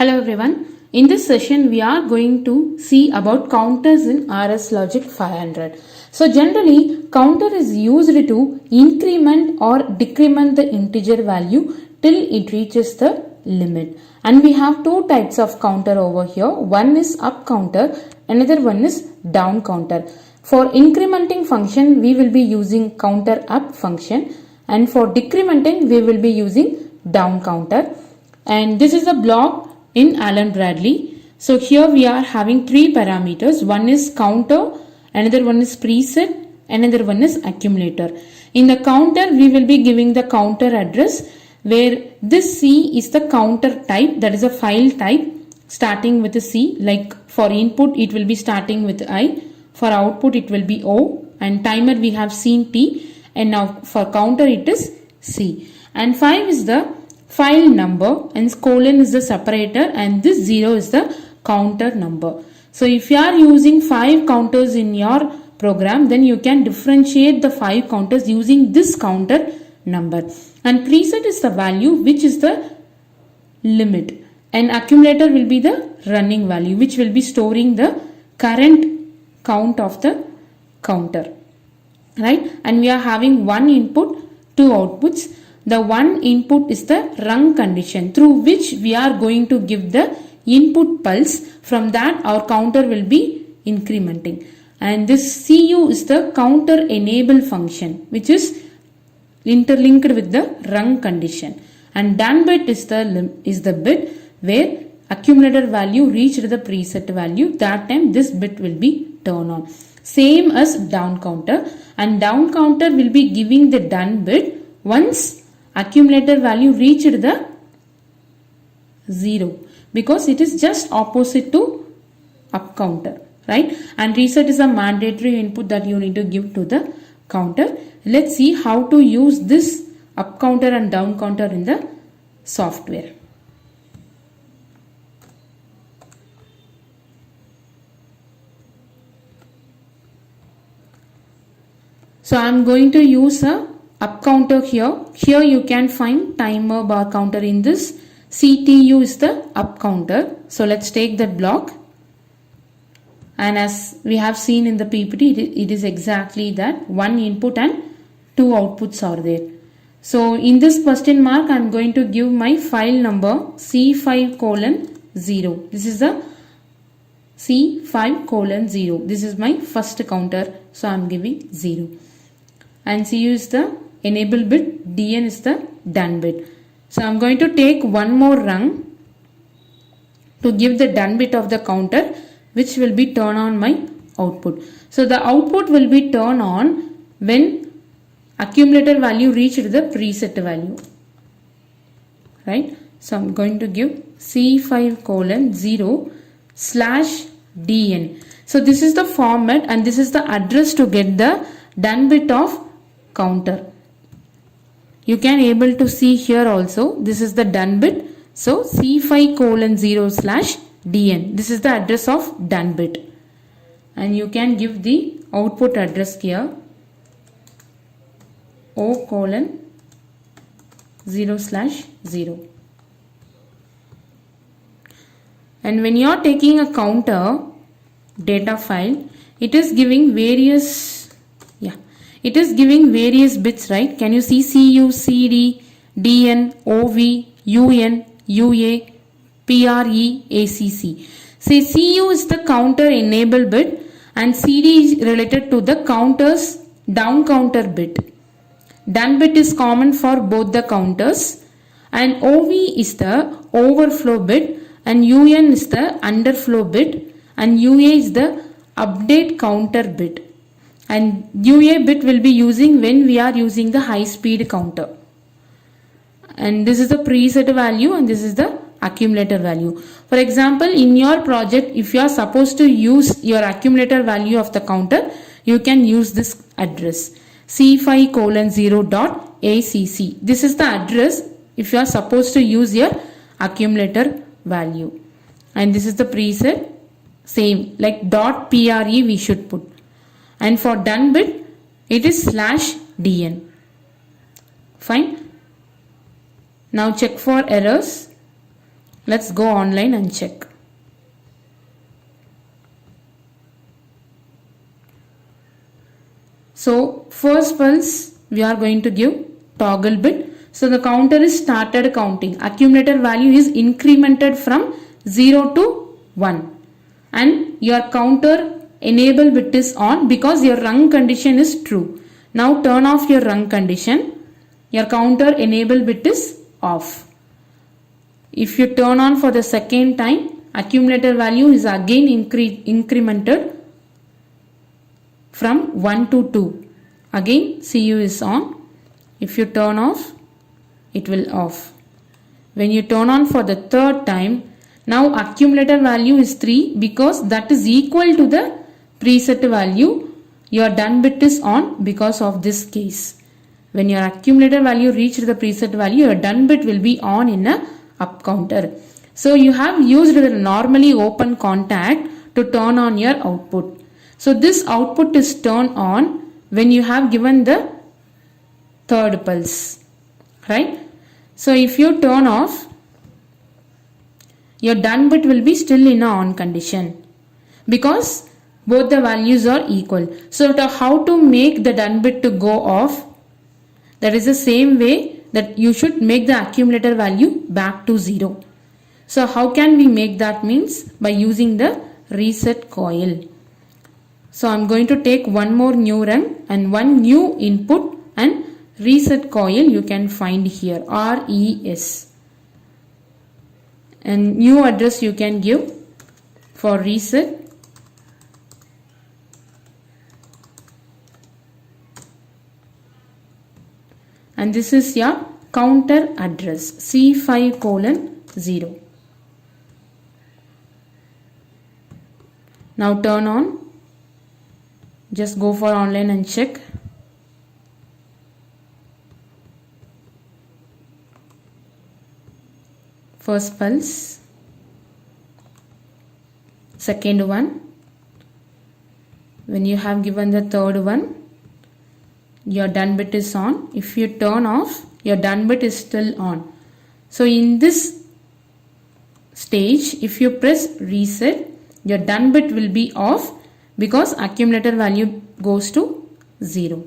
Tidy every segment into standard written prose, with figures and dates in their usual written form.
Hello everyone. In this session we are going to see about counters in RSLogix 500. So generally counter is used to increment or decrement the integer value till it reaches the limit. And we have two types of counter over here. One is up counter, another one is down counter. For incrementing function we will be using counter up function, and for decrementing we will be using down counter. And this is a block in Allen-Bradley. So here we are having three parameters. One is counter, another one is preset, another one is accumulator. In the counter we will be giving the counter address, where this C is the counter type, that is a file type starting with a C. Like for input it will be starting with I, for output it will be O, and timer we have seen T, and now for counter it is C. And 5 is the file number, and colon is the separator, and this 0 is the counter number. So if you are using 5 counters in your program, then you can differentiate the 5 counters using this counter number. And preset is the value which is the limit, and accumulator will be the running value which will be storing the current count of the counter, right? And we are having one input, two outputs. The one input is the rung condition through which we are going to give the input pulse. From that our counter will be incrementing. And this CU is the counter enable function which is interlinked with the rung condition. And done bit is the bit where accumulator value reached the preset value. That time this bit will be turned on. Same as down counter. And down counter will be giving the done bit once accumulator value reached the 0, because it is just opposite to up counter, right? And reset is a mandatory input that you need to give to the counter. Let's see how to use this up counter and down counter in the software. So I am going to use a up counter here. Here you can find timer bar counter. In this CTU is the up counter. So let's take that block, and as we have seen in the PPT, it is exactly that. One input and two outputs are there. So in this question mark I am going to give my file number C5:0. This is the C5:0. This is my first counter, so I am giving 0. And CU is the enable bit, DN is the done bit. So I am going to take one more rung to give the done bit of the counter, which will be turn on my output. So the output will be turned on when accumulator value reached the preset value, right? So I am going to give C5:0/DN. So this is the format, and this is the address to get the done bit of counter. You can able to see here also, this is the done bit. So C5:0/DN. This is the address of done bit. And you can give the output address here, O:0/0. And when you are taking a counter data file, it is giving various bits, right? Can you see CU, CD, DN, OV, UN, UA, PRE, ACC. Say CU is the counter enable bit, and CD is related to the counter's down counter bit. Done bit is common for both the counters, and OV is the overflow bit, and UN is the underflow bit, and UA is the update counter bit. And UA bit will be using when we are using the high speed counter. And this is the preset value, and this is the accumulator value. For example, in your project, if you are supposed to use your accumulator value of the counter, you can use this address, C5:0.ACC. This is the address if you are supposed to use your accumulator value. And this is the preset, same like .PRE we should put. And for done bit, it is /DN. Fine. Now check for errors. Let's go online and check. So first pulse we are going to give toggle bit. So the counter is started counting. Accumulator value is incremented from 0 to 1. And your counter enable bit is on because your run condition is true. Now turn off your run condition. Your counter enable bit is off. If you turn on for the second time, accumulator value is again incremented from 1 to 2. Again CU is on. If you turn off, it will off. When you turn on for the third time, now accumulator value is 3 because that is equal to the preset value. Your done bit is on because of this case. When your accumulator value reached the preset value, your done bit will be on in a up counter. So you have used the normally open contact to turn on your output. So this output is turned on when you have given the third pulse, right? So if you turn off, your done bit will be still in a on condition because both the values are equal. So how to make the done bit to go off? That is the same way that you should make the accumulator value back to 0. So how can we make that? Means by using the reset coil. So I'm going to take one more new run and one new input, and reset coil you can find here, RES. And new address you can give for reset. And this is your counter address C5:0. Now turn on. Just go for online and check. First pulse, second one. When you have given the third one, your done bit is on. If you turn off, your done bit is still on. So in this stage, if you press reset, your done bit will be off because accumulator value goes to 0.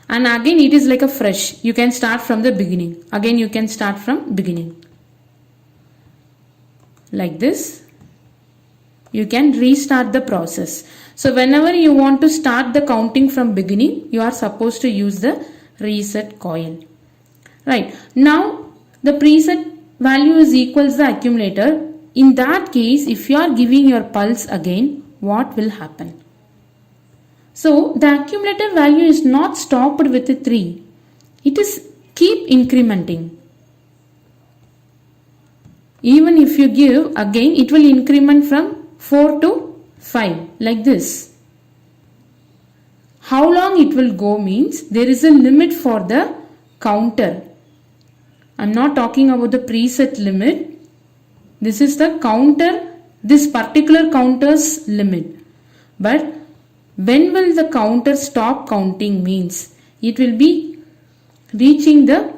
And again it is like a fresh. You can start from the beginning. Again you can start from beginning. Like this. You can restart the process. So whenever you want to start the counting from beginning, you are supposed to use the reset coil. Right. Now the preset value is equals the accumulator. In that case, if you are giving your pulse again, what will happen? So the accumulator value is not stopped with 3. It is keep incrementing. Even if you give again, it will increment from 4 to 5 like this. How long it will go means there is a limit for the counter. I am not talking about the preset limit. This is the counter, this particular counter's limit. But when will the counter stop counting means it will be reaching the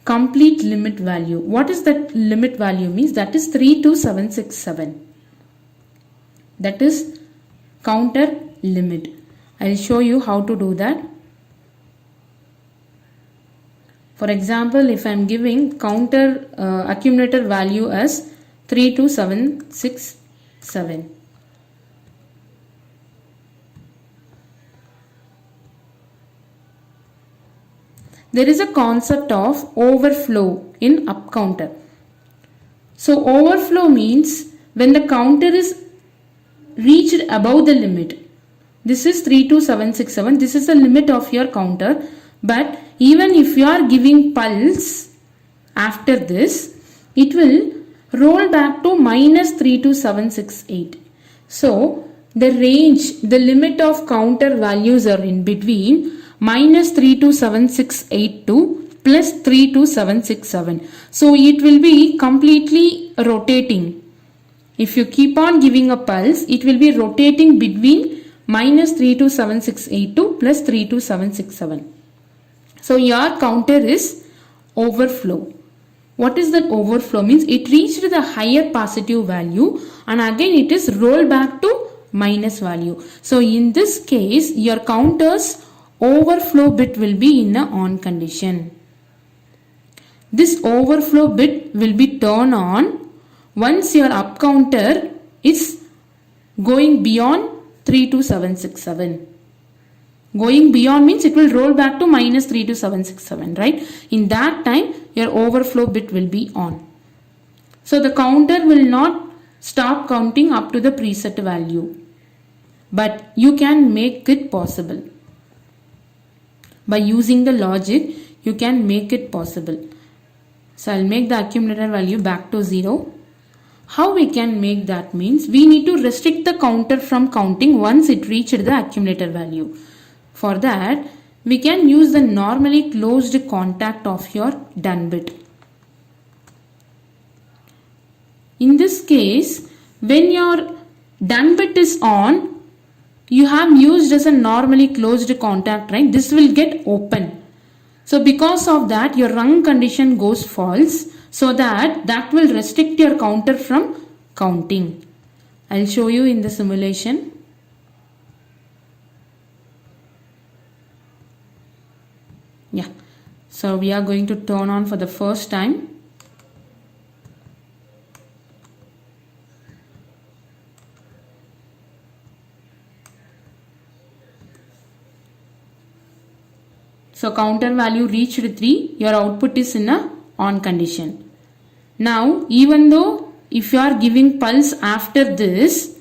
complete limit value. What is that limit value means? That is 32767. That is counter limit. I will show you how to do that. For example, if I am giving counter accumulator value as 32767. There is a concept of overflow in up counter. So overflow means when the counter is reached above the limit. This is 32767. This is the limit of your counter. But even if you are giving pulse after this, it will roll back to minus 32768. So the range, the limit of counter values are in between minus 32768 to plus 32767. So it will be completely rotating. If you keep on giving a pulse, it will be rotating between minus 32768 to plus 32767. So your counter is overflow. What is that overflow? Means it reached the higher positive value and again it is rolled back to minus value. So in this case, your counter's overflow bit will be in a on condition. This overflow bit will be turned on once your up counter is going beyond 32767. Going beyond means it will roll back to minus 32767, right? In that time, your overflow bit will be on. So the counter will not stop counting up to the preset value. But you can make it possible. By using the logic, you can make it possible. So I'll make the accumulator value back to 0. How we can make that means we need to restrict the counter from counting once it reached the accumulator value. For that, we can use the normally closed contact of your done bit. In this case, when your done bit is on, you have used as a normally closed contact, right? This will get open. So because of that, your rung condition goes false. So that will restrict your counter from counting. I'll show you in the simulation. Yeah. So we are going to turn on for the first time. So counter value reached 3, your output is in a on condition. Now even though if you are giving pulse after this,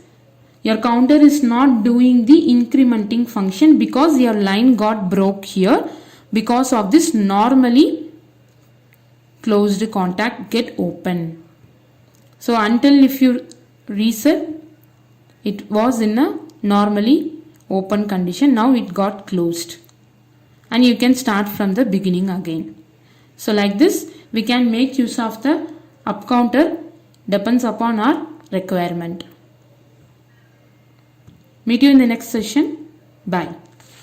your counter is not doing the incrementing function because your line got broke here because of this normally closed contact get open. So until if you reset, it was in a normally open condition. Now it got closed. And you can start from the beginning again. So like this, we can make use of the up counter, depends upon our requirement. Meet you in the next session. Bye.